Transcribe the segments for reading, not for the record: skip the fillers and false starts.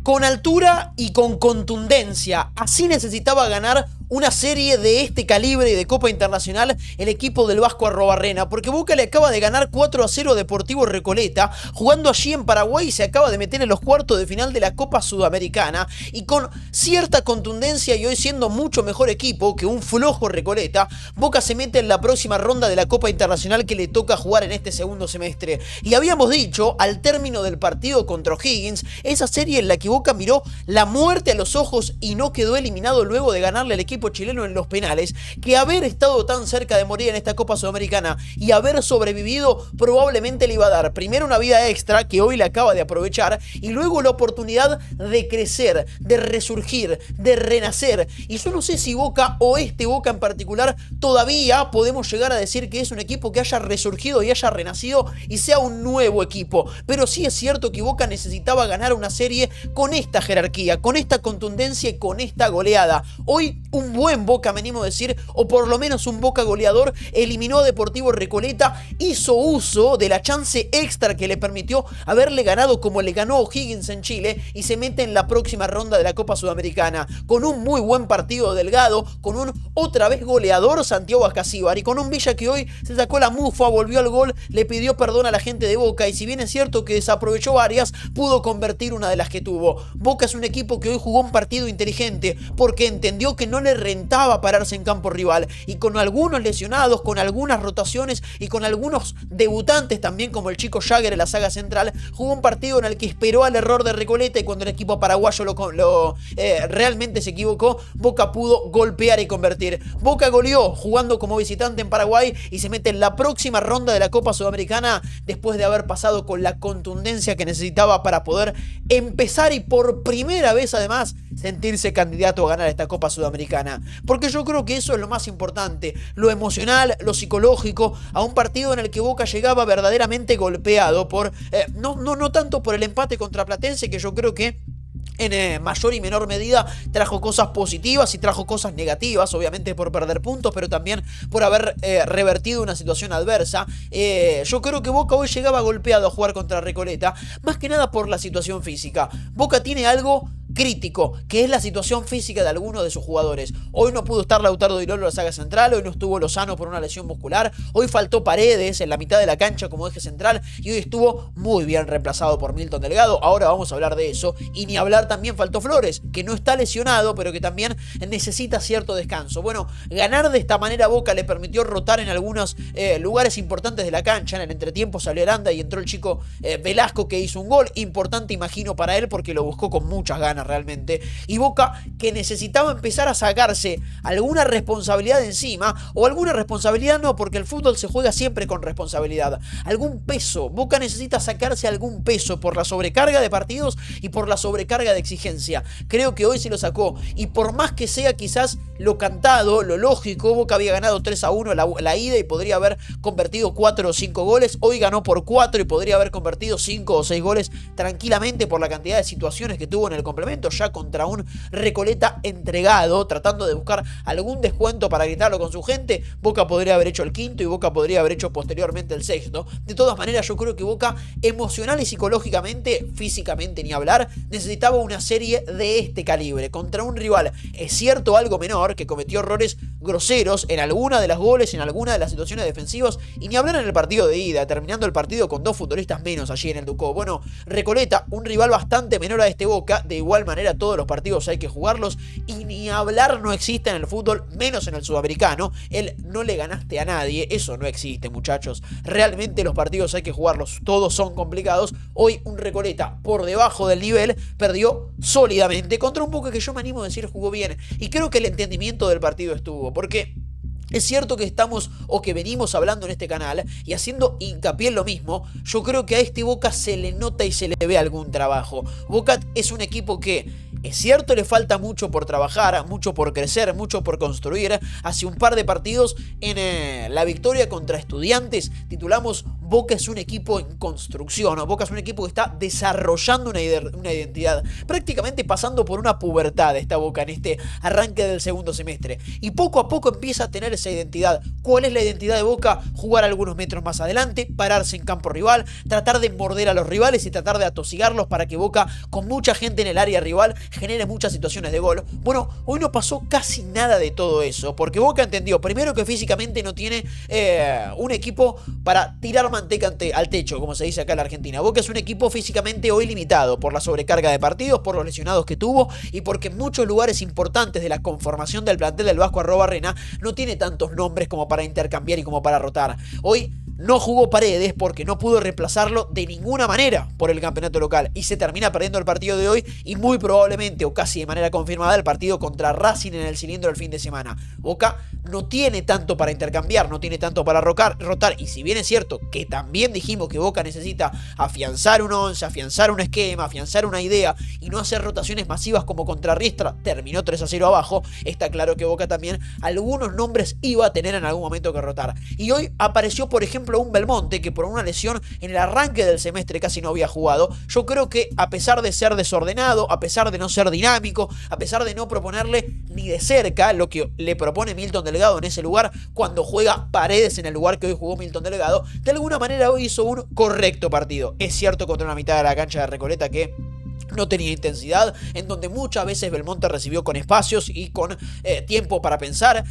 con altura y con contundencia. Así necesitaba ganar una serie de este calibre y de Copa Internacional el equipo del Vasco Arrobarrena, porque Boca le acaba de ganar 4-0 a Deportivo Recoleta, jugando allí en Paraguay, y se acaba de meter en los cuartos de final de la Copa Sudamericana, y con cierta contundencia, y hoy siendo mucho mejor equipo que un flojo Recoleta, Boca se mete en la próxima ronda de la Copa Internacional que le toca jugar en este segundo semestre. Y habíamos dicho, al término del partido contra O'Higgins, esa serie en la que Boca miró la muerte a los ojos y no quedó eliminado luego de ganarle al equipo chileno en los penales, que haber estado tan cerca de morir en esta Copa Sudamericana y haber sobrevivido probablemente le iba a dar primero una vida extra que hoy le acaba de aprovechar, y luego la oportunidad de crecer, de resurgir, de renacer. Y yo no sé si Boca, o este Boca en particular, todavía podemos llegar a decir que es un equipo que haya resurgido y haya renacido y sea un nuevo equipo, pero sí es cierto que Boca necesitaba ganar una serie con esta jerarquía, con esta contundencia y con esta goleada. Hoy un buen Boca, me animo a decir, o por lo menos un Boca goleador, eliminó a Deportivo Recoleta, hizo uso de la chance extra que le permitió haberle ganado como le ganó O'Higgins en Chile, y se mete en la próxima ronda de la Copa Sudamericana, con un muy buen partido Delgado, con un otra vez goleador Santiago Ascasíbar, y con un Villa que hoy se sacó la mufa, volvió al gol, le pidió perdón a la gente de Boca, y si bien es cierto que desaprovechó varias, pudo convertir una de las que tuvo. Boca es un equipo que hoy jugó un partido inteligente, porque entendió que no le rentaba pararse en campo rival, y con algunos lesionados, con algunas rotaciones y con algunos debutantes también, como el chico Jagger en la saga central, jugó un partido en el que esperó al error de Recoleta, y cuando el equipo paraguayo realmente se equivocó, Boca pudo golpear y convertir. Boca goleó jugando como visitante en Paraguay y se mete en la próxima ronda de la Copa Sudamericana después de haber pasado con la contundencia que necesitaba para poder empezar, y por primera vez además, sentirse candidato a ganar esta Copa Sudamericana. Porque yo creo que eso es lo más importante, lo emocional, lo psicológico, a un partido en el que Boca llegaba verdaderamente golpeado por, no tanto por el empate contra Platense, que yo creo que en mayor y menor medida trajo cosas positivas y trajo cosas negativas, obviamente por perder puntos, pero también por haber revertido una situación adversa. Yo creo que Boca hoy llegaba golpeado a jugar contra Recoleta, más que nada por la situación física. Boca tiene algo crítico, que es la situación física de algunos de sus jugadores. Hoy no pudo estar Lautaro Di Lolo en la saga central, hoy no estuvo Lozano por una lesión muscular, hoy faltó Paredes en la mitad de la cancha como eje central, y hoy estuvo muy bien reemplazado por Milton Delgado. Ahora vamos a hablar de eso, y ni hablar también faltó Flores, que no está lesionado, pero que también necesita cierto descanso. Bueno, ganar de esta manera a Boca le permitió rotar en algunos lugares importantes de la cancha. En el entretiempo salió Aranda y entró el chico Velasco, que hizo un gol importante, imagino, para él, porque lo buscó con muchas ganas realmente. Y Boca, que necesitaba empezar a sacarse alguna responsabilidad encima, o alguna responsabilidad no, porque el fútbol se juega siempre con responsabilidad, algún peso. Boca necesita sacarse algún peso por la sobrecarga de partidos y por la sobrecarga de exigencia. Creo que hoy se lo sacó, y por más que sea quizás lo cantado, lo lógico, Boca había ganado 3-1 la ida y podría haber convertido 4 o 5 goles, hoy ganó por 4 y podría haber convertido 5 o 6 goles tranquilamente por la cantidad de situaciones que tuvo en el complemento, ya contra un Recoleta entregado, tratando de buscar algún descuento para gritarlo con su gente. Boca podría haber hecho el quinto, y Boca podría haber hecho posteriormente el sexto. De todas maneras, yo creo que Boca, emocional y psicológicamente, físicamente ni hablar, necesitaba una serie de este calibre contra un rival, es cierto, algo menor, que cometió errores groseros en alguna de las goles, en alguna de las situaciones defensivas, y ni hablar en el partido de ida, terminando el partido con 2 futbolistas menos allí en el Ducó. Bueno, Recoleta, un rival bastante menor a este Boca. De igual manera, todos los partidos hay que jugarlos, y ni hablar no existe en el fútbol, menos en el sudamericano, el no le ganaste a nadie, eso no existe, muchachos. Realmente los partidos hay que jugarlos, todos son complicados. Hoy un Recoleta por debajo del nivel perdió sólidamente contra un Boca que yo me animo a decir jugó bien, y creo que el entendimiento del partido estuvo, porque es cierto que estamos, o que venimos hablando en este canal y haciendo hincapié en lo mismo. Yo creo que a este Boca se le nota y se le ve algún trabajo. Boca es un equipo que, es cierto, le falta mucho por trabajar, mucho por crecer, mucho por construir. Hace un par de partidos en la victoria contra Estudiantes titulamos Boca es un equipo en construcción, ¿no? Boca es un equipo que está desarrollando una identidad, prácticamente pasando por una pubertad esta Boca en este arranque del segundo semestre, y poco a poco empieza a tener esa identidad. ¿Cuál es la identidad de Boca? Jugar algunos metros más adelante, pararse en campo rival, tratar de morder a los rivales y tratar de atosigarlos para que Boca, con mucha gente en el área rival, genere muchas situaciones de gol. Bueno, hoy no pasó casi nada de todo eso, porque Boca entendió primero que físicamente no tiene un equipo para tirar manteca al techo, como se dice acá en la Argentina. Boca es un equipo físicamente hoy limitado por la sobrecarga de partidos, por los lesionados que tuvo y porque en muchos lugares importantes de la conformación del plantel del Vasco Arrobarrena no tiene tantos nombres como para intercambiar y como para rotar. Hoy no jugó Paredes porque no pudo reemplazarlo de ninguna manera por el campeonato local y se termina perdiendo el partido de hoy y muy probablemente o casi de manera confirmada el partido contra Racing en el cilindro del fin de semana. Boca no tiene tanto para intercambiar, no tiene tanto para rotar, y si bien es cierto que también dijimos que Boca necesita afianzar un once, afianzar un esquema, afianzar una idea y no hacer rotaciones masivas como contra Riestra, terminó 3-0 abajo, está claro que Boca también algunos nombres iba a tener en algún momento que rotar. Y hoy apareció, por ejemplo, un Belmonte que por una lesión en el arranque del semestre casi no había jugado. Yo creo que a pesar de ser desordenado, a pesar de no ser dinámico, a pesar de no proponerle ni de cerca lo que le propone Milton Delgado en ese lugar cuando juega Paredes en el lugar que hoy jugó Milton Delgado, de alguna manera hoy hizo un correcto partido. Es cierto contra una mitad de la cancha de Recoleta que no tenía intensidad, en donde muchas veces Belmonte recibió con espacios y con tiempo para pensar.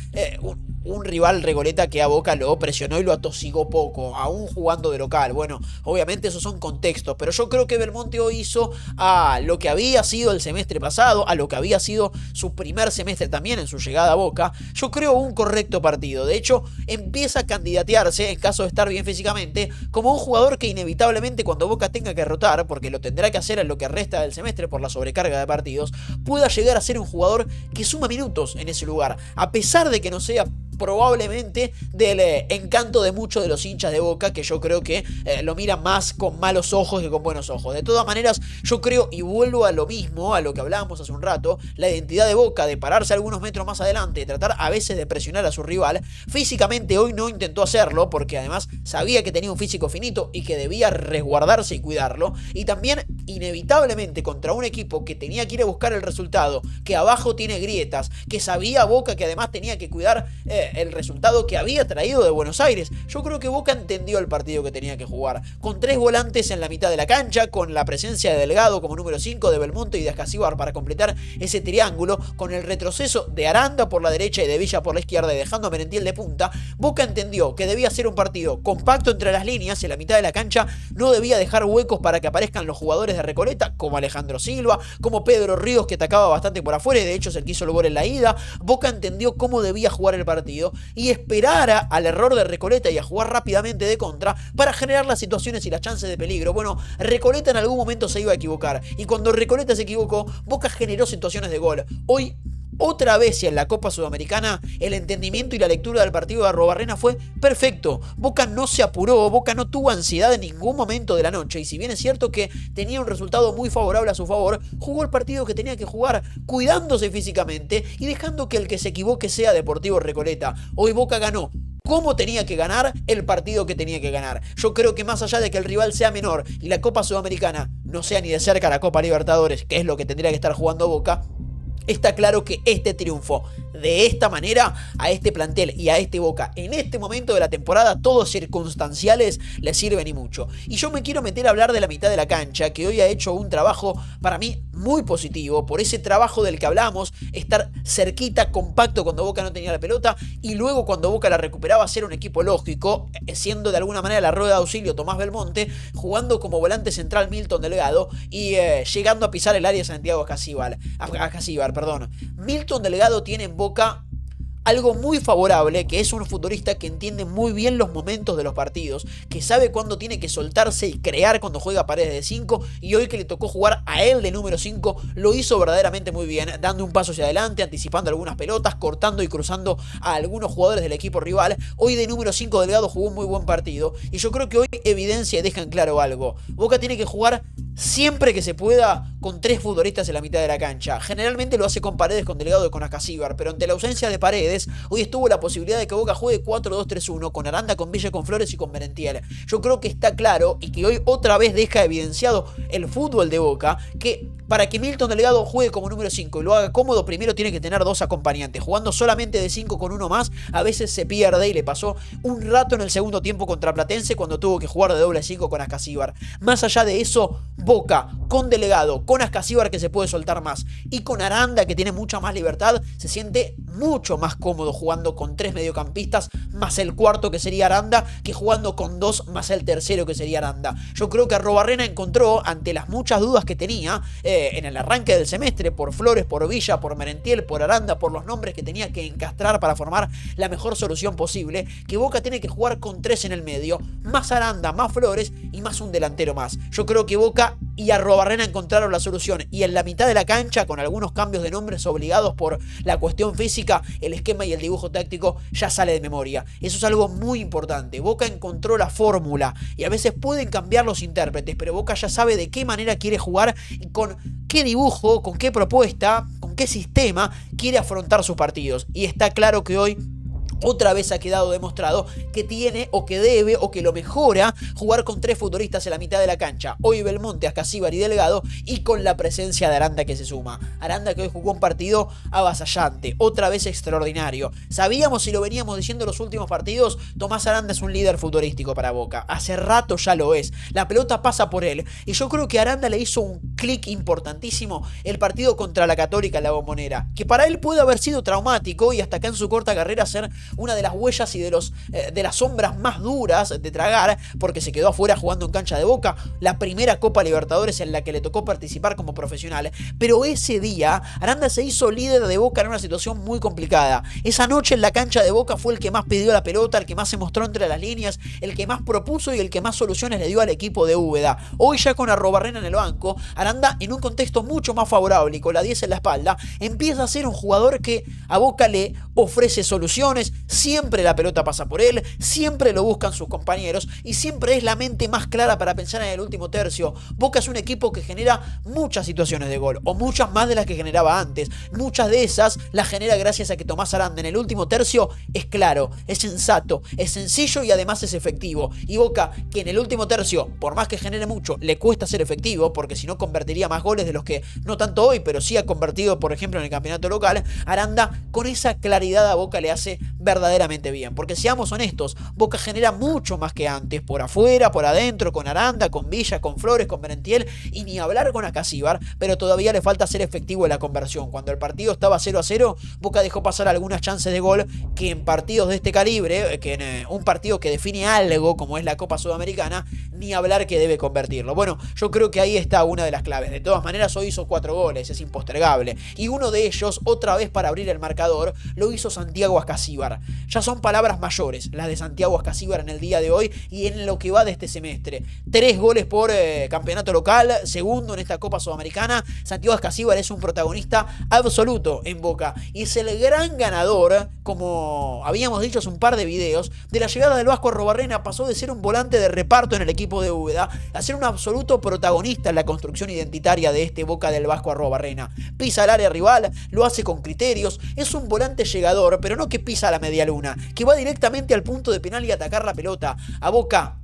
Un rival Recoleta que a Boca lo presionó y lo atosigó poco, aún jugando de local. Bueno, obviamente esos son contextos, pero yo creo que Belmonte hoy hizo a lo que había sido el semestre pasado, a lo que había sido su primer semestre también en su llegada a Boca. Yo creo un correcto partido. De hecho, empieza a candidatearse, en caso de estar bien físicamente, como un jugador que inevitablemente cuando Boca tenga que rotar, porque lo tendrá que hacer en lo que resta del semestre por la sobrecarga de partidos, pueda llegar a ser un jugador que suma minutos en ese lugar, a pesar de que no sea probablemente del encanto de muchos de los hinchas de Boca, que yo creo que lo miran más con malos ojos que con buenos ojos. De todas maneras, yo creo, y vuelvo a lo mismo, a lo que hablábamos hace un rato, la identidad de Boca de pararse algunos metros más adelante, de tratar a veces de presionar a su rival, físicamente hoy no intentó hacerlo, porque además sabía que tenía un físico finito y que debía resguardarse y cuidarlo, y también inevitablemente contra un equipo que tenía que ir a buscar el resultado, que abajo tiene grietas, que sabía Boca que además tenía que cuidar el resultado que había traído de Buenos Aires. Yo creo que Boca entendió el partido que tenía que jugar, con tres volantes en la mitad de la cancha, con la presencia de Delgado como número 5, de Belmonte y de Ascasíbar para completar ese triángulo, con el retroceso de Aranda por la derecha y de Villa por la izquierda y dejando a Merentiel de punta. Boca entendió que debía ser un partido compacto entre las líneas, en la mitad de la cancha no debía dejar huecos para que aparezcan los jugadores de Recoleta, como Alejandro Silva, como Pedro Ríos, que atacaba bastante por afuera y de hecho es el que hizo el gol en la ida. Boca entendió cómo debía jugar el partido y esperara al error de Recoleta y a jugar rápidamente de contra para generar las situaciones y las chances de peligro. Bueno, Recoleta en algún momento se iba a equivocar y cuando Recoleta se equivocó, Boca generó situaciones de gol. Hoy, otra vez y en la Copa Sudamericana, el entendimiento y la lectura del partido de Arrobarrena fue perfecto. Boca no se apuró, Boca no tuvo ansiedad en ningún momento de la noche y si bien es cierto que tenía un resultado muy favorable a su favor, jugó el partido que tenía que jugar, cuidándose físicamente y dejando que el que se equivoque sea Deportivo Recoleta. Hoy Boca ganó cómo tenía que ganar el partido que tenía que ganar. Yo creo que más allá de que el rival sea menor y la Copa Sudamericana no sea ni de cerca la Copa Libertadores, que es lo que tendría que estar jugando Boca, está claro que este triunfo de esta manera a este plantel y a este Boca en este momento de la temporada, todos circunstanciales, le sirven y mucho. Y yo me quiero meter a hablar de la mitad de la cancha, que hoy ha hecho un trabajo para mí muy positivo, por ese trabajo del que hablamos, estar cerquita, compacto cuando Boca no tenía la pelota y luego cuando Boca la recuperaba ser un equipo lógico, siendo de alguna manera la rueda de auxilio Tomás Belmonte, jugando como volante central Milton Delgado y llegando a pisar el área de Santiago Ascasíbar. Milton Delgado tiene en Boca algo muy favorable, que es un futbolista que entiende muy bien los momentos de los partidos, que sabe cuándo tiene que soltarse y crear cuando juega Paredes de 5, y hoy que le tocó jugar a él de número 5, lo hizo verdaderamente muy bien, dando un paso hacia adelante, anticipando algunas pelotas, cortando y cruzando a algunos jugadores del equipo rival. Hoy de número 5 Delgado jugó un muy buen partido, y yo creo que hoy evidencia y deja en claro algo. Boca tiene que jugar siempre que se pueda con 3 futbolistas en la mitad de la cancha. Generalmente lo hace con Paredes, con Delgado y con Ascasíbar, pero ante la ausencia de Paredes, hoy estuvo la posibilidad de que Boca juegue 4-2-3-1 con Aranda, con Villa, con Flores y con Merentiel. Yo creo que está claro y que hoy otra vez deja evidenciado el fútbol de Boca, que para que Milton Delgado juegue como número 5 y lo haga cómodo, primero tiene que tener 2 acompañantes. Jugando solamente de 5 con uno más, a veces se pierde, y le pasó un rato en el segundo tiempo contra Platense cuando tuvo que jugar de doble 5 con Ascasíbar. Más allá de eso, Boca con Delgado, con Ascasíbar que se puede soltar más y con Aranda que tiene mucha más libertad, se siente mucho más cómodo jugando con 3 mediocampistas más el cuarto que sería Aranda, que jugando con 2 más el tercero que sería Aranda. Yo creo que Arrobarrena encontró, ante las muchas dudas que tenía en el arranque del semestre, por Flores, por Villa, por Merentiel, por Aranda, por los nombres que tenía que encastrar para formar la mejor solución posible, que Boca tiene que jugar con 3 en el medio, más Aranda, más Flores y más un delantero más. Yo creo que Boca y Arrobarrena encontraron la solución, y en la mitad de la cancha, con algunos cambios de nombres obligados por la cuestión física, el esquema y el dibujo táctico ya sale de memoria. Eso es algo muy importante. Boca encontró la fórmula, y a veces pueden cambiar los intérpretes, pero Boca ya sabe de qué manera quiere jugar y con qué dibujo, con qué propuesta, con qué sistema quiere afrontar sus partidos. Y está claro que hoy otra vez ha quedado demostrado que tiene o que debe o que lo mejora jugar con 3 futbolistas en la mitad de la cancha. Hoy Belmonte, Ascasíbar y Delgado, y con la presencia de Aranda que se suma. Aranda que hoy jugó un partido avasallante, otra vez extraordinario. Sabíamos y lo veníamos diciendo en los últimos partidos, Tomás Aranda es un líder futbolístico para Boca. Hace rato ya lo es. La pelota pasa por él. Y yo creo que Aranda le hizo un clic importantísimo el partido contra la Católica en la Bombonera, que para él puede haber sido traumático y hasta acá en su corta carrera ser una de las huellas y de las sombras más duras de tragar, porque se quedó afuera jugando en cancha de Boca, la primera Copa Libertadores en la que le tocó participar como profesional. Pero ese día Aranda se hizo líder de Boca en una situación muy complicada. Esa noche en la cancha de Boca fue el que más pidió la pelota, el que más se mostró entre las líneas, el que más propuso y el que más soluciones le dio al equipo de Úbeda. Hoy ya con Arrobarrena en el banco, Aranda, en un contexto mucho más favorable y con la 10 en la espalda, empieza a ser un jugador que a Boca le ofrece soluciones. Siempre la pelota pasa por él, siempre lo buscan sus compañeros y siempre es la mente más clara para pensar en el último tercio. Boca es un equipo que genera muchas situaciones de gol, o muchas más de las que generaba antes. Muchas de esas las genera gracias a que Tomás Aranda en el último tercio es claro, es sensato, es sencillo y además es efectivo. Y Boca, que en el último tercio, por más que genere mucho, le cuesta ser efectivo, porque si no convertiría más goles de los que, no tanto hoy, pero sí ha convertido, por ejemplo, en el campeonato local. Aranda, con esa claridad a Boca le hace verdaderamente bien, porque seamos honestos, Boca genera mucho más que antes, por afuera, por adentro, con Aranda, con Villa, con Flores, con Merentiel, y ni hablar con Ascasíbar, pero todavía le falta ser efectivo en la conversión. Cuando el partido estaba 0-0, Boca dejó pasar algunas chances de gol que en partidos de este calibre, que en un partido que define algo como es la Copa Sudamericana, ni hablar que debe convertirlo. Bueno, yo creo que ahí está una de las claves. De todas maneras, hoy hizo 4 goles, es impostergable, y uno de ellos, otra vez para abrir el marcador, lo hizo Santiago Ascasíbar. Ya son palabras mayores las de Santiago Ascasíbar en el día de hoy y en lo que va de este semestre. 3 goles por campeonato local, segundo en esta Copa Sudamericana. Santiago Ascasíbar es un protagonista absoluto en Boca y es el gran ganador, como habíamos dicho hace un par de videos, de la llegada del Vasco Arrobarrena. Pasó de ser un volante de reparto en el equipo de Úbeda a ser un absoluto protagonista en la construcción identitaria de este Boca del Vasco Arrobarrena. Pisa el área rival, lo hace con criterios, es un volante llegador, pero no que pisa la media luna, que va directamente al punto de penal y atacar la pelota. A Boca,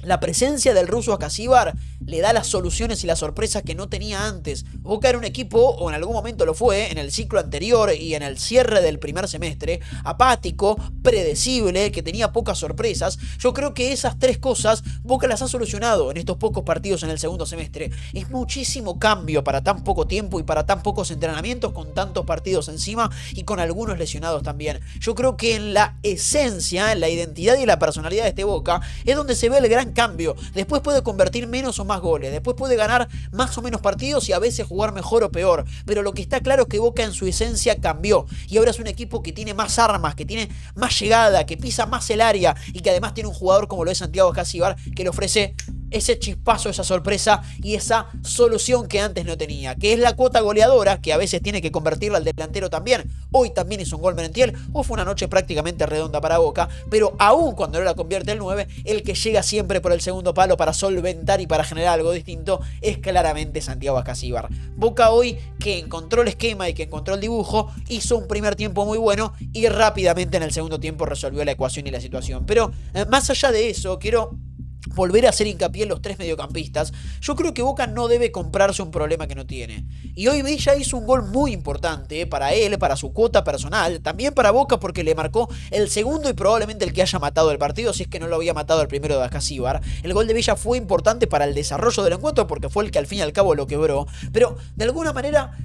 la presencia del ruso Ascasíbar le da las soluciones y las sorpresas que no tenía antes. Boca era un equipo, o en algún momento lo fue, en el ciclo anterior y en el cierre del primer semestre, apático, predecible, que tenía pocas sorpresas. Yo creo que esas 3 cosas Boca las ha solucionado en estos pocos partidos en el segundo semestre. Es muchísimo cambio para tan poco tiempo y para tan pocos entrenamientos, con tantos partidos encima y con algunos lesionados también. Yo creo que en la esencia, en la identidad y la personalidad de este Boca es donde se ve el gran cambio. Después puede convertir menos o más goles, después puede ganar más o menos partidos y a veces jugar mejor o peor, pero lo que está claro es que Boca en su esencia cambió y ahora es un equipo que tiene más armas, que tiene más llegada, que pisa más el área y que además tiene un jugador como lo es Santiago Ascasíbar, que le ofrece ese chispazo, esa sorpresa y esa solución que antes no tenía, que es la cuota goleadora, que a veces tiene que convertirla al delantero también. Hoy también hizo un gol Merentiel, o fue una noche prácticamente redonda para Boca, pero aún cuando no la convierte el 9, el que llega siempre por el segundo palo para solventar y para generar algo distinto es claramente Santiago Ascasíbar. Boca hoy, que encontró el esquema y que encontró el dibujo, hizo un primer tiempo muy bueno y rápidamente en el segundo tiempo resolvió la ecuación y la situación. Pero más allá de eso, quiero volver a hacer hincapié en los tres mediocampistas. Yo creo que Boca no debe comprarse un problema que no tiene. Y hoy Villa hizo un gol muy importante para él, para su cuota personal, también para Boca porque le marcó el segundo y probablemente el que haya matado el partido, si es que no lo había matado el primero de Ascasíbar. El gol de Villa fue importante para el desarrollo del encuentro porque fue el que al fin y al cabo lo quebró. Pero de alguna manera,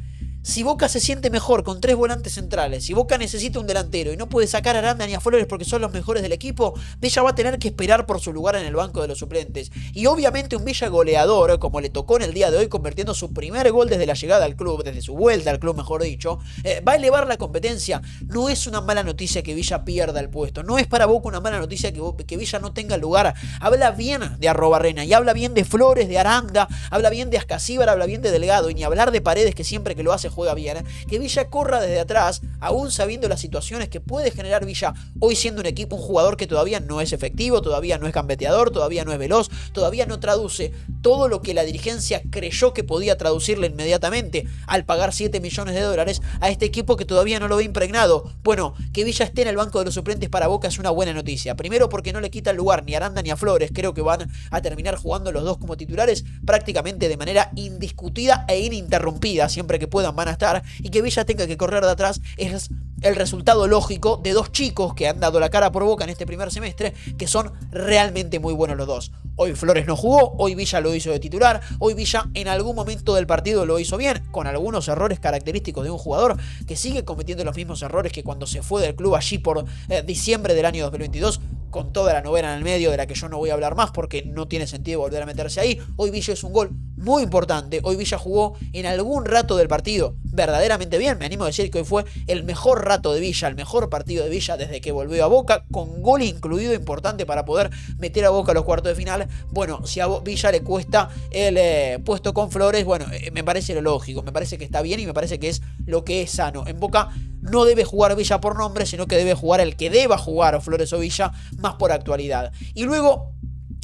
si Boca se siente mejor con tres volantes centrales, si Boca necesita un delantero y no puede sacar a Aranda ni a Flores porque son los mejores del equipo, Villa va a tener que esperar por su lugar en el banco de los suplentes. Y obviamente un Villa goleador, como le tocó en el día de hoy, convirtiendo su primer gol desde la llegada al club, desde su vuelta al club mejor dicho, va a elevar la competencia. No es una mala noticia que Villa pierda el puesto, no es para Boca una mala noticia que Villa no tenga lugar. Habla bien de Arrobarrena y habla bien de Flores, de Aranda, habla bien de Ascasíbar, habla bien de Delgado y ni hablar de Paredes, que siempre que lo hace juega bien, que Villa corra desde atrás, aún sabiendo las situaciones que puede generar Villa, hoy siendo un equipo, un jugador que todavía no es efectivo, todavía no es gambeteador, todavía no es veloz, todavía no traduce todo lo que la dirigencia creyó que podía traducirle inmediatamente al pagar 7 millones de dólares a este equipo que todavía no lo ve impregnado. Bueno, que Villa esté en el banco de los suplentes para Boca es una buena noticia. Primero porque no le quita el lugar ni a Aranda ni a Flores, creo que van a terminar jugando los dos como titulares prácticamente de manera indiscutida e ininterrumpida, siempre que puedan van a estar, y que Villa tenga que correr de atrás es el resultado lógico de dos chicos que han dado la cara por Boca en este primer semestre, que son realmente muy buenos los dos. Hoy Flores no jugó, hoy Villa lo hizo de titular, hoy Villa en algún momento del partido lo hizo bien, con algunos errores característicos de un jugador que sigue cometiendo los mismos errores que cuando se fue del club allí por diciembre del año 2022, con toda la novela en el medio de la que yo no voy a hablar más porque no tiene sentido volver a meterse ahí. Hoy Villa es un gol muy importante, hoy Villa jugó en algún rato del partido verdaderamente bien, me animo a decir que hoy fue el mejor rato de Villa, el mejor partido de Villa desde que volvió a Boca, con gol incluido importante para poder meter a Boca a los cuartos de final. Bueno, si a Villa le cuesta el puesto con Flores, bueno, me parece lo lógico, me parece que está bien y me parece que es lo que es sano. En Boca no debe jugar Villa por nombre, sino que debe jugar el que deba jugar, o Flores o Villa, más por actualidad. Y luego,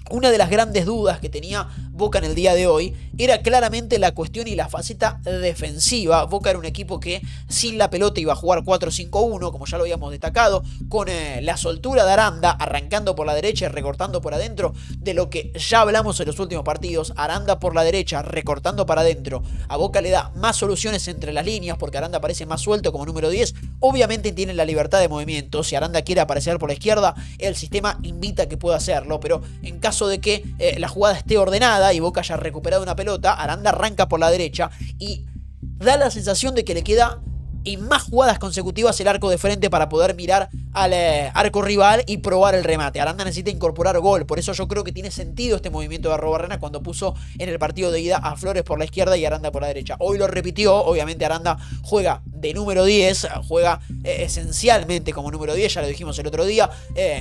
una de las grandes dudas que tenía Boca en el día de hoy era claramente la cuestión y la faceta defensiva. Boca era un equipo que sin la pelota iba a jugar 4-5-1, como ya lo habíamos destacado, con la soltura de Aranda, arrancando por la derecha y recortando por adentro, de lo que ya hablamos en los últimos partidos. Aranda por la derecha, recortando para adentro. A Boca le da más soluciones entre las líneas, porque Aranda parece más suelto como número 10. Obviamente tiene la libertad de movimiento. Si Aranda quiere aparecer por la izquierda, el sistema invita a que pueda hacerlo, pero en caso de que la jugada esté ordenada y Boca haya recuperado una pelota, Aranda arranca por la derecha y da la sensación de que le queda en más jugadas consecutivas el arco de frente para poder mirar al arco rival y probar el remate. Aranda necesita incorporar gol, por eso yo creo que tiene sentido este movimiento de Arrobarrena cuando puso en el partido de ida a Flores por la izquierda y Aranda por la derecha. Hoy lo repitió, obviamente Aranda juega de número 10, juega esencialmente como número 10, ya lo dijimos el otro día,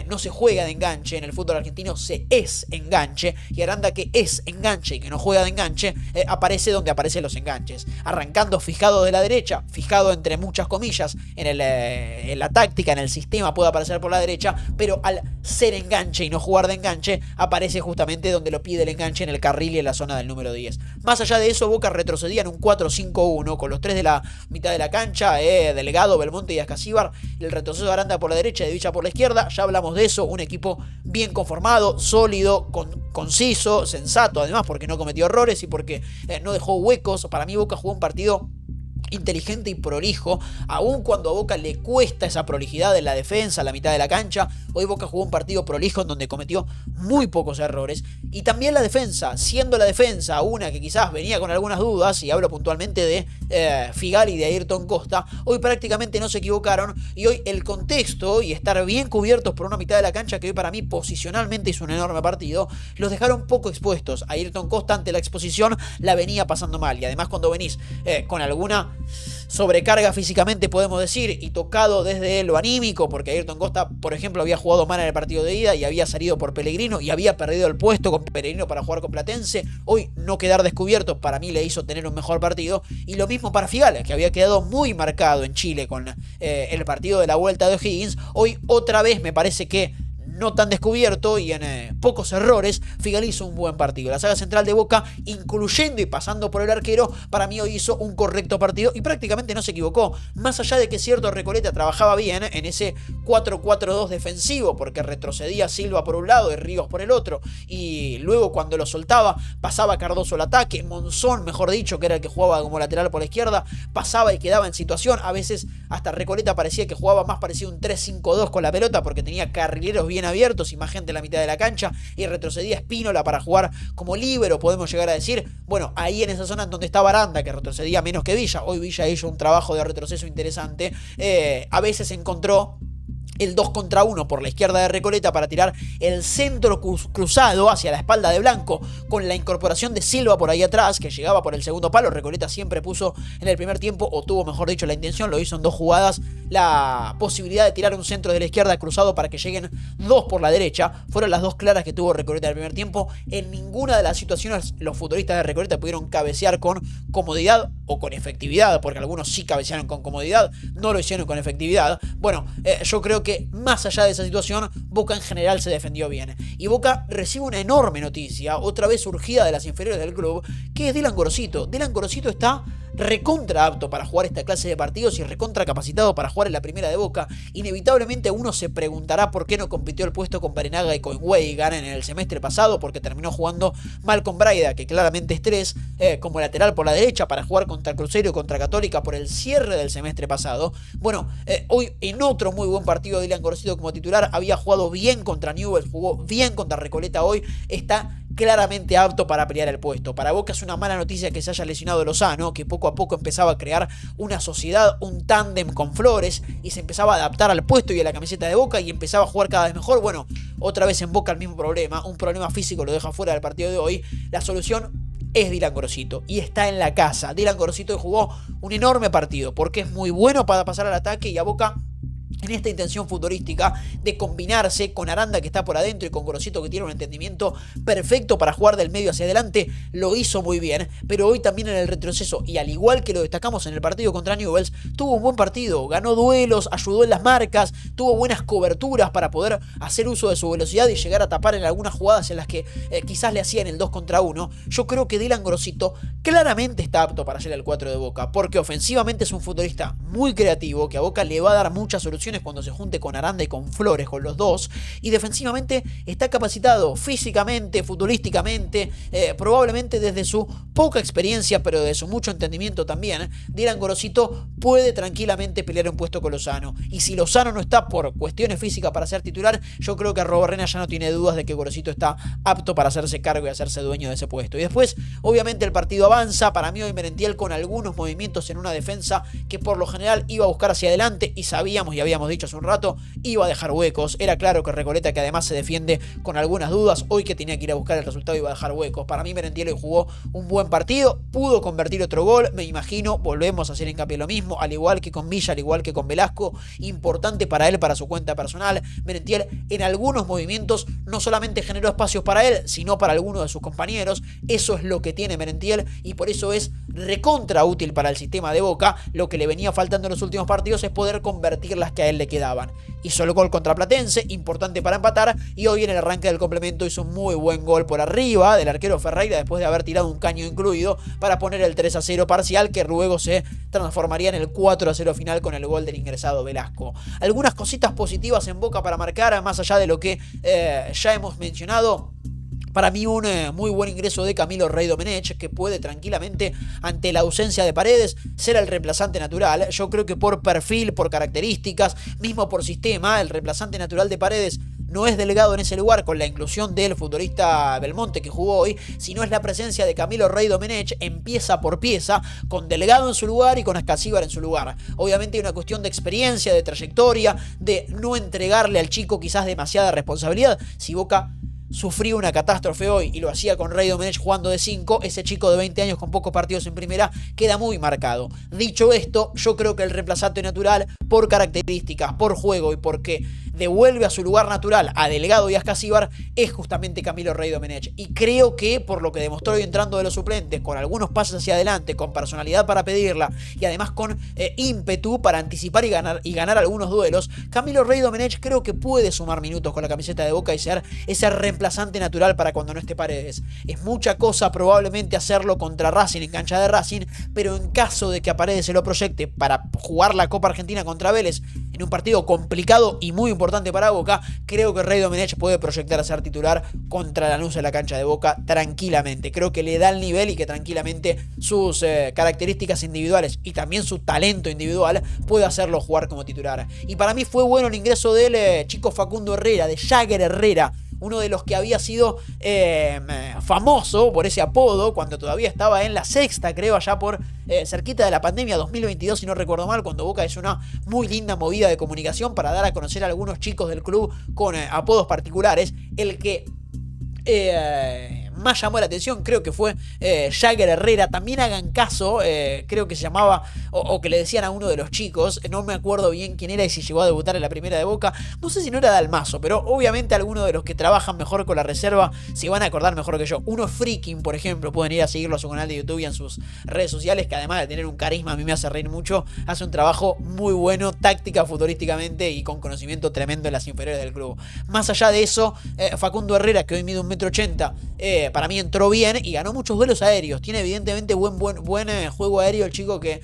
no se juega de enganche, en el fútbol argentino se es enganche, y Aranda, que es enganche y que no juega de enganche, aparece donde aparecen los enganches, arrancando fijado de la derecha, fijado entre muchas comillas en la táctica, en el sistema puede aparecer por la derecha, pero al ser enganche y no jugar de enganche, aparece justamente donde lo pide el enganche, en el carril y en la zona del número 10. Más allá de eso, Boca retrocedía en un 4-5-1 con los tres de la mitad de la cancha, Delgado, Belmonte y Ascasíbar, el retroceso de Aranda por la derecha y de Villa por la izquierda. Ya hablamos de eso, un equipo bien conformado, sólido, conciso, sensato además, porque no cometió errores y porque no dejó huecos. Para mí Boca jugó un partido inteligente y prolijo, aun cuando a Boca le cuesta esa prolijidad en la defensa, a la mitad de la cancha. Hoy Boca jugó un partido prolijo en donde cometió muy pocos errores, y también la defensa, siendo la defensa una que quizás venía con algunas dudas, y hablo puntualmente de Figal y de Ayrton Costa, hoy prácticamente no se equivocaron, y hoy el contexto y estar bien cubiertos por una mitad de la cancha que hoy para mí posicionalmente hizo un enorme partido, los dejaron poco expuestos. Ayrton Costa ante la exposición la venía pasando mal, y además cuando venís con alguna sobrecarga físicamente, podemos decir, y tocado desde lo anímico, porque Ayrton Costa, por ejemplo, había jugado mal en el partido de ida y había salido por Pellegrino y había perdido el puesto con Pellegrino para jugar con Platense. Hoy no quedar descubierto para mí le hizo tener un mejor partido, y lo mismo para Figal, que había quedado muy marcado en Chile con el partido de la vuelta de O'Higgins. Hoy otra vez me parece que no tan descubierto y en pocos errores, Figal hizo un buen partido. La saga central de Boca, incluyendo y pasando por el arquero, para mí hoy hizo un correcto partido y prácticamente no se equivocó. Más allá de que cierto Recoleta trabajaba bien en ese 4-4-2 defensivo, porque retrocedía Silva por un lado y Ríos por el otro, y luego cuando lo soltaba pasaba Cardoso al ataque, Monzón, mejor dicho, que era el que jugaba como lateral por la izquierda, pasaba y quedaba en situación. A veces hasta Recoleta parecía que jugaba más parecido a un 3-5-2 con la pelota, porque tenía carrileros bien abiertos y más gente en la mitad de la cancha, y retrocedía Espínola para jugar como líbero, podemos llegar a decir. Bueno, ahí en esa zona en donde estaba Aranda, que retrocedía menos que Villa. Hoy Villa hizo un trabajo de retroceso interesante. A veces encontró el 2 contra 1 por la izquierda de Recoleta para tirar el centro cruzado hacia la espalda de Blanco, con la incorporación de Silva por ahí atrás, que llegaba por el segundo palo. Recoleta siempre puso en el primer tiempo, o tuvo mejor dicho la intención, lo hizo en 2 jugadas, la posibilidad de tirar un centro de la izquierda cruzado para que lleguen 2 por la derecha. Fueron las 2 claras que tuvo Recoleta en el primer tiempo. En ninguna de las situaciones los futbolistas de Recoleta pudieron cabecear con comodidad o con efectividad, porque algunos sí cabecearon con comodidad, no lo hicieron con efectividad. Bueno, yo creo que más allá de esa situación, Boca en general se defendió bien. Y Boca recibe una enorme noticia, otra vez surgida de las inferiores del club, que es Dylan Gorosito. Dylan Gorosito está recontra apto para jugar esta clase de partidos y recontra capacitado para jugar en la primera de Boca. Inevitablemente uno se preguntará por qué no compitió el puesto con Parenaga y con Weigan en el semestre pasado, porque terminó jugando mal con Braida, que claramente es 3, como lateral por la derecha para jugar contra Cruzeiro y contra Católica por el cierre del semestre pasado. Bueno, hoy en otro muy buen partido Dylan Gorosito como titular, había jugado bien contra Newell's, jugó bien contra Recoleta. Hoy está claramente apto para pelear el puesto. Para Boca es una mala noticia que se haya lesionado Lozano, que poco a poco empezaba a crear una sociedad, un tándem con Flores, y se empezaba a adaptar al puesto y a la camiseta de Boca y empezaba a jugar cada vez mejor. Bueno, otra vez en Boca el mismo problema, un problema físico lo deja fuera del partido de hoy. La solución es Dylan Gorosito y está en la casa. Dylan Gorosito jugó un enorme partido porque es muy bueno para pasar al ataque, y a Boca, en esta intención futbolística de combinarse con Aranda, que está por adentro, y con Gorosito, que tiene un entendimiento perfecto para jugar del medio hacia adelante, lo hizo muy bien. Pero hoy también en el retroceso, y al igual que lo destacamos en el partido contra Newell's, tuvo un buen partido, ganó duelos, ayudó en las marcas, tuvo buenas coberturas para poder hacer uso de su velocidad y llegar a tapar en algunas jugadas en las que quizás le hacían el 2 contra 1. Yo creo que Dylan Gorosito claramente está apto para ser el 4 de Boca, porque ofensivamente es un futbolista muy creativo, que a Boca le va a dar muchas soluciones cuando se junte con Aranda y con Flores, con los dos, y defensivamente está capacitado físicamente, futbolísticamente, probablemente desde su poca experiencia, pero de su mucho entendimiento también. Dylan Gorosito puede tranquilamente pelear un puesto con Lozano, y si Lozano no está por cuestiones físicas para ser titular, yo creo que Arrobarrena ya no tiene dudas de que Gorosito está apto para hacerse cargo y hacerse dueño de ese puesto. Y después, obviamente, el partido avanza. Para mí hoy Merentiel con algunos movimientos en una defensa que por lo general iba a buscar hacia adelante, y sabíamos y habíamos dicho hace un rato, iba a dejar huecos. Era claro que Recoleta, que además se defiende con algunas dudas, hoy que tenía que ir a buscar el resultado iba a dejar huecos. Para mí Merentiel hoy jugó un buen partido, pudo convertir otro gol, me imagino, volvemos a hacer hincapié en lo mismo, al igual que con Villa, al igual que con Velasco, importante para él, para su cuenta personal. Merentiel en algunos movimientos no solamente generó espacios para él, sino para algunos de sus compañeros. Eso es lo que tiene Merentiel, y por eso es recontra útil para el sistema de Boca. Lo que le venía faltando en los últimos partidos es poder convertir las que a él le quedaban. Hizo el gol contra Platense, importante para empatar, y hoy en el arranque del complemento hizo un muy buen gol por arriba del arquero Ferreira, después de haber tirado un caño incluido para poner el 3-0 parcial, que luego se transformaría en el 4-0 final con el gol del ingresado Velasco. Algunas cositas positivas en Boca para marcar, más allá de lo que ya hemos mencionado. Para mí un muy buen ingreso de Camilo Rey Domenech, que puede tranquilamente, ante la ausencia de Paredes, ser el reemplazante natural. Yo creo que por perfil, por características, mismo por sistema, el reemplazante natural de Paredes no es Delgado en ese lugar, con la inclusión del futbolista Belmonte que jugó hoy, sino es la presencia de Camilo Rey Domenech en pieza por pieza, con Delgado en su lugar y con Ascasíbar en su lugar. Obviamente hay una cuestión de experiencia, de trayectoria, de no entregarle al chico quizás demasiada responsabilidad. Si Boca sufría una catástrofe hoy y lo hacía con Rey Domenech jugando de 5, ese chico de 20 años con pocos partidos en primera queda muy marcado. Dicho esto, yo creo que el reemplazante natural, por características, por juego y porque devuelve a su lugar natural a Delgado y a Ascasíbar, es justamente Camilo Rey Domenech. Y creo que, por lo que demostró hoy entrando de los suplentes, con algunos pases hacia adelante, con personalidad para pedirla y además con ímpetu para anticipar y ganar algunos duelos, Camilo Rey Domenech creo que puede sumar minutos con la camiseta de Boca y ser ese reemplazante natural para cuando no esté Paredes. Es mucha cosa probablemente hacerlo contra Racing en cancha de Racing, pero en caso de que a Paredes se lo proyecte para jugar la Copa Argentina contra Vélez en un partido complicado y muy importante para Boca, creo que Rey Domenech puede proyectar a ser titular contra Lanús en la cancha de Boca tranquilamente. Creo que le da el nivel y que tranquilamente sus características individuales y también su talento individual puede hacerlo jugar como titular. Y para mí fue bueno el ingreso del chico Facundo Herrera, de Jagger Herrera, uno de los que había sido famoso por ese apodo cuando todavía estaba en la sexta, creo, allá por cerquita de la pandemia 2022, si no recuerdo mal, cuando Boca hizo una muy linda movida de comunicación para dar a conocer a algunos chicos del club con apodos particulares. El que más llamó la atención creo que fue Jagger Herrera. También hagan caso, creo que se llamaba o que le decían a uno de los chicos, no me acuerdo bien quién era y si llegó a debutar en la primera de Boca, no sé si no era Dalmazo, pero obviamente algunos de los que trabajan mejor con la reserva se van a acordar mejor que yo. Uno Freaking, por ejemplo, pueden ir a seguirlo a su canal de YouTube y en sus redes sociales, que además de tener un carisma a mí me hace reír mucho, hace un trabajo muy bueno táctica, futurísticamente y con conocimiento tremendo en las inferiores del club. Más allá de eso, Facundo Herrera, que hoy mide 1,80 m, para mí entró bien y ganó muchos duelos aéreos. Tiene evidentemente buen juego aéreo el chico, que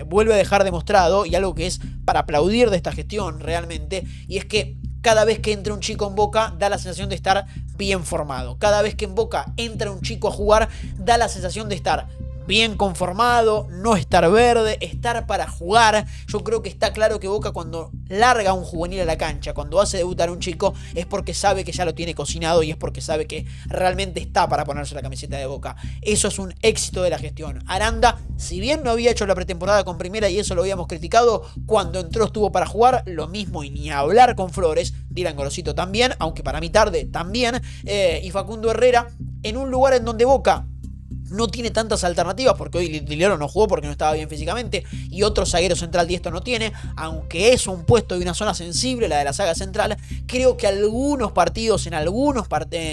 vuelve a dejar demostrado, y algo que es para aplaudir de esta gestión realmente, y es que cada vez que entra un chico en Boca da la sensación de estar bien formado. Cada vez que en Boca entra un chico a jugar da la sensación de estar bien conformado, no estar verde, estar para jugar. Yo creo que está claro que Boca, cuando larga un juvenil a la cancha, cuando hace debutar a un chico, es porque sabe que ya lo tiene cocinado y es porque sabe que realmente está para ponerse la camiseta de Boca. Eso es un éxito de la gestión. Aranda, si bien no había hecho la pretemporada con primera y eso lo habíamos criticado, cuando entró estuvo para jugar, lo mismo y ni hablar con Flores. Dylan Gorosito también, aunque para mí tarde también, y Facundo Herrera en un lugar en donde Boca no tiene tantas alternativas, porque hoy Liliano no jugó porque no estaba bien físicamente y otro zaguero central diestro no tiene, aunque es un puesto y una zona sensible la de la saga central. Creo que algunos partidos, en algunos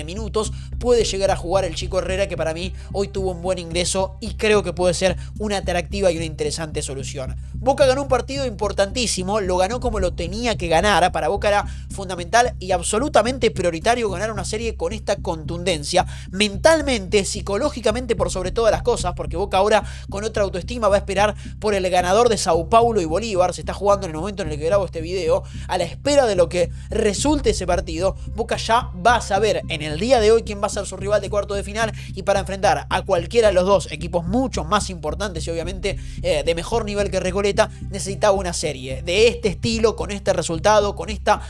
minutos, puede llegar a jugar el chico Herrera, que para mí hoy tuvo un buen ingreso y creo que puede ser una atractiva y una interesante solución. Boca ganó un partido importantísimo, lo ganó como lo tenía que ganar. Para Boca era fundamental y absolutamente prioritario ganar una serie con esta contundencia, mentalmente, psicológicamente, por sobre todas las cosas, porque Boca ahora con otra autoestima va a esperar por el ganador de Sao Paulo y Bolívar. Se está jugando en el momento en el que grabo este video, a la espera de lo que resulte ese partido. Boca ya va a saber en el día de hoy quién va a ser su rival de cuarto de final, y para enfrentar a cualquiera de los dos equipos mucho más importantes y obviamente de mejor nivel que Recoleta, necesitaba una serie de este estilo, con este resultado, con estas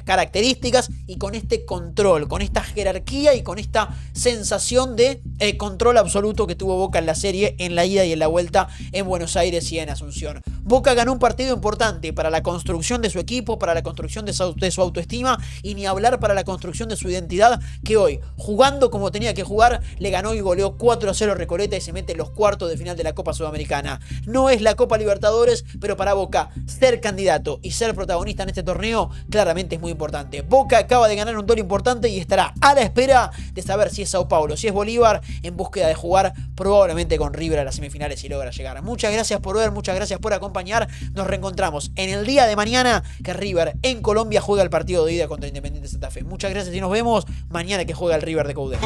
características y con este control, con esta jerarquía y con esta sensación de control absoluto que tuvo Boca en la serie, en la ida y en la vuelta, en Buenos Aires y en Asunción. Boca ganó un partido importante para la construcción de su equipo, para la construcción de su autoestima, y ni hablar para la construcción de su identidad, que hoy, jugando como tenía que jugar, le ganó y goleó 4-0 Recoleta y se mete en los cuartos de final de la Copa Sudamericana. No es la Copa Libertadores, pero para Boca ser candidato y ser protagonista en este torneo claramente es muy importante. Boca acaba de ganar un duelo importante y estará a la espera de saber si es Sao Paulo, si es Bolívar, en búsqueda de jugar probablemente con River a las semifinales si logra llegar. Muchas gracias por ver, muchas gracias por acompañar. Nos reencontramos en el día de mañana, que River en Colombia juega el partido de ida contra Independiente Santa Fe. Muchas gracias y nos vemos mañana, que juega el River de Coudet.